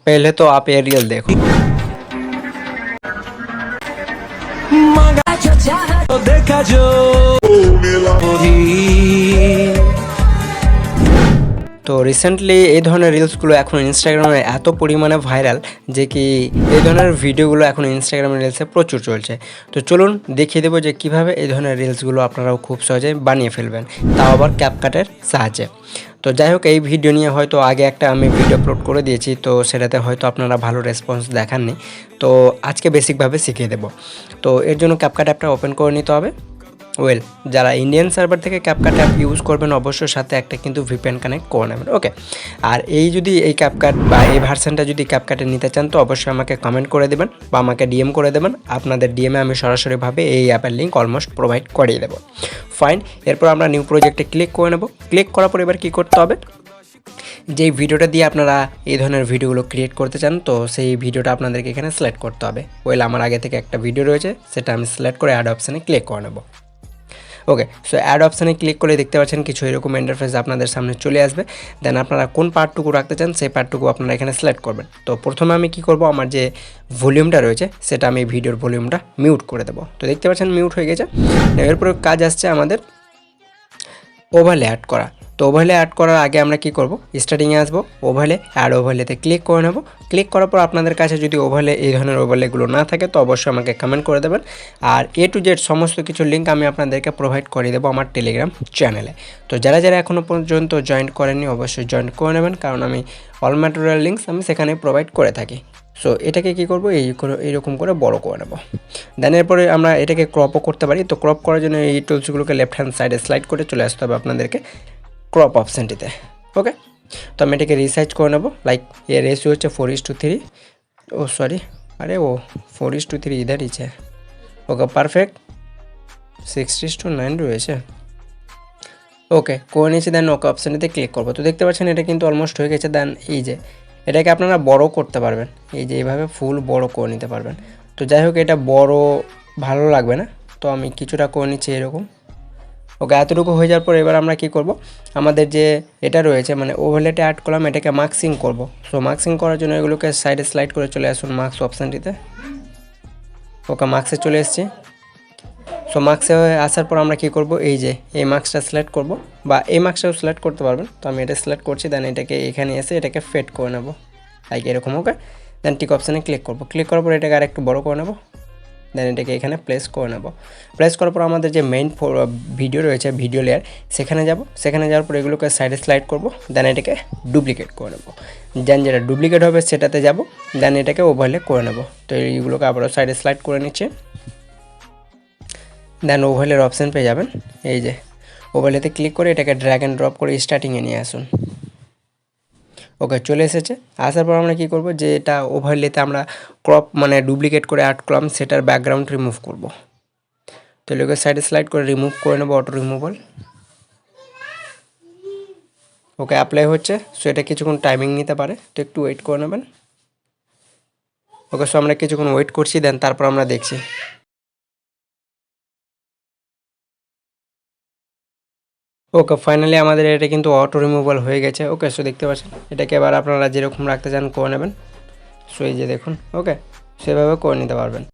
पहले तो आप ये रील देखो। देखा जो তো রিসেন্টলি এই ধরনের রিলসগুলো এখন ইনস্টাগ্রামে এত পরিমাণে ভাইরাল যে কি এই ধরনের ভিডিওগুলো এখন ইনস্টাগ্রামে রিলসে প্রচুর চলছে। তো চলুন দেখিয়ে দেবো যে কিভাবে এই ধরনের রিলসগুলো আপনারাও খুব সহজে বানিয়ে ফেলবেন, তাও আবার ক্যাপকাটের সাহায্যে। তো যাই হোক, এই ভিডিও নিয়ে হয়তো আগে একটা আমি ভিডিও আপলোড করে দিয়েছি, তো সেটাতে হয়তো আপনারা ভালো রেসপন্স দেখাননি। তো আজকে বেসিকভাবে শিখিয়ে দেবো। তো এর জন্য ক্যাপকাট অ্যাপটা ওপেন করে নিতে হবে। যারা ইন্ডিয়ান সার্ভার থেকে ক্যাপকাট অ্যাপ ইউজ করবেন অবশ্যই সাথে একটা কিন্তু ভিপিএন কানেক্ট করে নেবেন। ওকে, আর যদি এই ক্যাপকাট বা এই ভার্সনটা যদি ক্যাপকাটে নিতে চান তো অবশ্যই আমাকে কমেন্ট করে দেবেন বা আমাকে ডিএম করে দেবেন। আপনাদের ডিএমে আমি সরাসরিভাবে এই অ্যাপের লিঙ্ক অলমোস্ট প্রোভাইড করিয়ে দেবো। ফাইন, এরপর আমরা নিউ প্রজেক্টে ক্লিক করে নেব। ক্লিক করার পর এবার কী করতে হবে, যেই ভিডিওটা দিয়ে আপনারা এই ধরনের ভিডিওগুলো ক্রিয়েট করতে চান তো সেই ভিডিওটা আপনাদেরকে এখানে সিলেক্ট করতে হবে। আমার আগে থেকে একটা ভিডিও রয়েছে, সেটা আমি সিলেক্ট করে অ্যাড অপশানে ক্লিক করে নেব। ওকে, সো অ্যাড অপশানে ক্লিক করে দেখতে পাচ্ছেন কিছু এরকম ইন্টারফেস আপনাদের সামনে চলে আসবে। দেন আপনারা কোন পার্টটুকু রাখতে চান সেই পার্টটুকু আপনারা এখানে সিলেক্ট করবেন। তো প্রথমে আমি কি করব, আমার যে ভলিউমটা রয়েছে সেটা আমি ভিডিওর ভলিউমটা মিউট করে দেবো। তো দেখতে পাচ্ছেন মিউট হয়ে গেছে। এরপরে কাজ আসছে আমাদের ওভারলে অ্যাড করা। তো ওভারলে অ্যাড করার আগে আমরা কি করব, স্টার্টিংয়ে আসবো, ওভারলে অ্যাড ওভারলেতে ক্লিক করে নেব। ক্লিক করার পর আপনাদের কাছে যদি ওভারলে এই ধরনের ওভারলেগুলো না থাকে তো অবশ্যই আমাকে কমেন্ট করে দেবেন। আর A to Z সমস্ত কিছু লিঙ্ক আমি আপনাদেরকে প্রোভাইড করে দেবো আমার টেলিগ্রাম চ্যানেলে। তো যারা যারা এখনও পর্যন্ত জয়েন করেননি অবশ্যই জয়েন করে নেবেন, কারণ আমি অল ম্যাটেরিয়াল লিঙ্কস আমি সেখানে প্রোভাইড করে থাকি। সো এটাকে কী করবো, এইরকম করে বড় করে নেব। দেন এরপরে আমরা এটাকে ক্রপও করতে পারি। তো ক্রপ করার জন্য এই টুলসগুলোকে লেফট হ্যান্ড সাইডে স্লাইড করে চলে আসতে হবে আপনাদেরকে ক্রপ অপশানটিতে। ওকে, তো আমি এটাকে রিসাইজ করে নেবো। লাইক এর রেশিও হচ্ছে 4:3। ও সরি, আরে ও 4:3 ইধার ইচ্ছে। ওকে, পারফেক্ট 6:9 রয়েছে। ওকে করে নিয়েছি। দেন ওকে অপশানটিতে ক্লিক করবো। তো দেখতে পাচ্ছেন এটা কিন্তু অলমোস্ট হয়ে গেছে। দেন এই যে এটাকে আপনারা বড় করতে পারবেন, এই যে এইভাবে ফুল বড় করে নিতে পারবেন। তো যাই হোক, এটা বড় ভালো লাগবে না, তো আমি কিছুটা করে নিচ্ছি এরকম। ওকে, এতটুকু হয়ে যাওয়ার পর এবার আমরা কি করব, আমাদের যে এটা রয়েছে মানে ওভারলেটে অ্যাড করলাম, এটাকে মার্কসিং করব। সো মার্কসিং করার জন্য এগুলোকে সাইডে স্লাইড করে চলে আসুন মার্কস অপশানটিতে। ওকে, মার্কসে চলে এসেছি। সো মার্কসে আসার পর আমরা কি করব, এই যে এই মার্কসটা সিলেক্ট করব বা এই মার্কসটাও সিলেক্ট করতে পারবেন। তো আমি এটা সিলেক্ট করছি। দেন এটাকে এখানে এসে এটাকে ফেড করে নেব লাইক এরকম। ওকে, দেন টিক অপশানে ক্লিক করব। ক্লিক করার পর এটাকে আরেকটু বড় করে নেব। দেন এটাকে এখানে প্লেস করে নেব। প্লেস করার পর আমাদের যে মেইন ভিডিও রয়েছে ভিডিও লেয়ার সেখানে যাব। সেখানে যাওয়ার পর এগুলোকে সাইডে স্লাইড করব। দেন এটাকে ডুপ্লিকেট করে নেব। দেন যেটা ডুপ্লিকেট হবে সেটাতে যাব। দেন এটাকে ওভারলে করে নেব। তো এইগুলোকে আবারও সাইডে স্লাইড করে নিচ্ছে। দেন ওভারলের অপশান পেয়ে যাবেন। এই যে ওভারলেতে ক্লিক করে এটাকে ড্র্যাগ অ্যান্ড ড্রপ করে স্টার্টিংয়ে নিয়ে আসুন। ওকে, চলে এসেছে। আসার পর আমরা কী করব, যে এটা ওভারলেতে আমরা ক্রপ মানে ডুপ্লিকেট করে অ্যাড করলাম সেটার ব্যাকগ্রাউন্ড রিমুভ করব। তো এগুলোকে সাইডে স্লাইড করে রিমুভ করে নেবো, অটো রিমুভাল। ওকে, অ্যাপ্লাই হচ্ছে। সো এটা কিছুক্ষণ টাইমিং নিতে পারে, তো একটু ওয়েট করে নেবেন। ওকে, সো আমরা কিছুক্ষণ ওয়েট করছি। দেন তারপর আমরা দেখছি। ওকে, ফাইনালি আমাদের এটা কিন্তু অটো রিমুভাল হয়ে গেছে। ওকে, সো দেখতে পাচ্ছেন এটাকে এবার আপনারা যেরকম রাখতে চান করে নেবেন। সো এই যে দেখুন, ওকে সেভাবে করে নিতে পারবেন।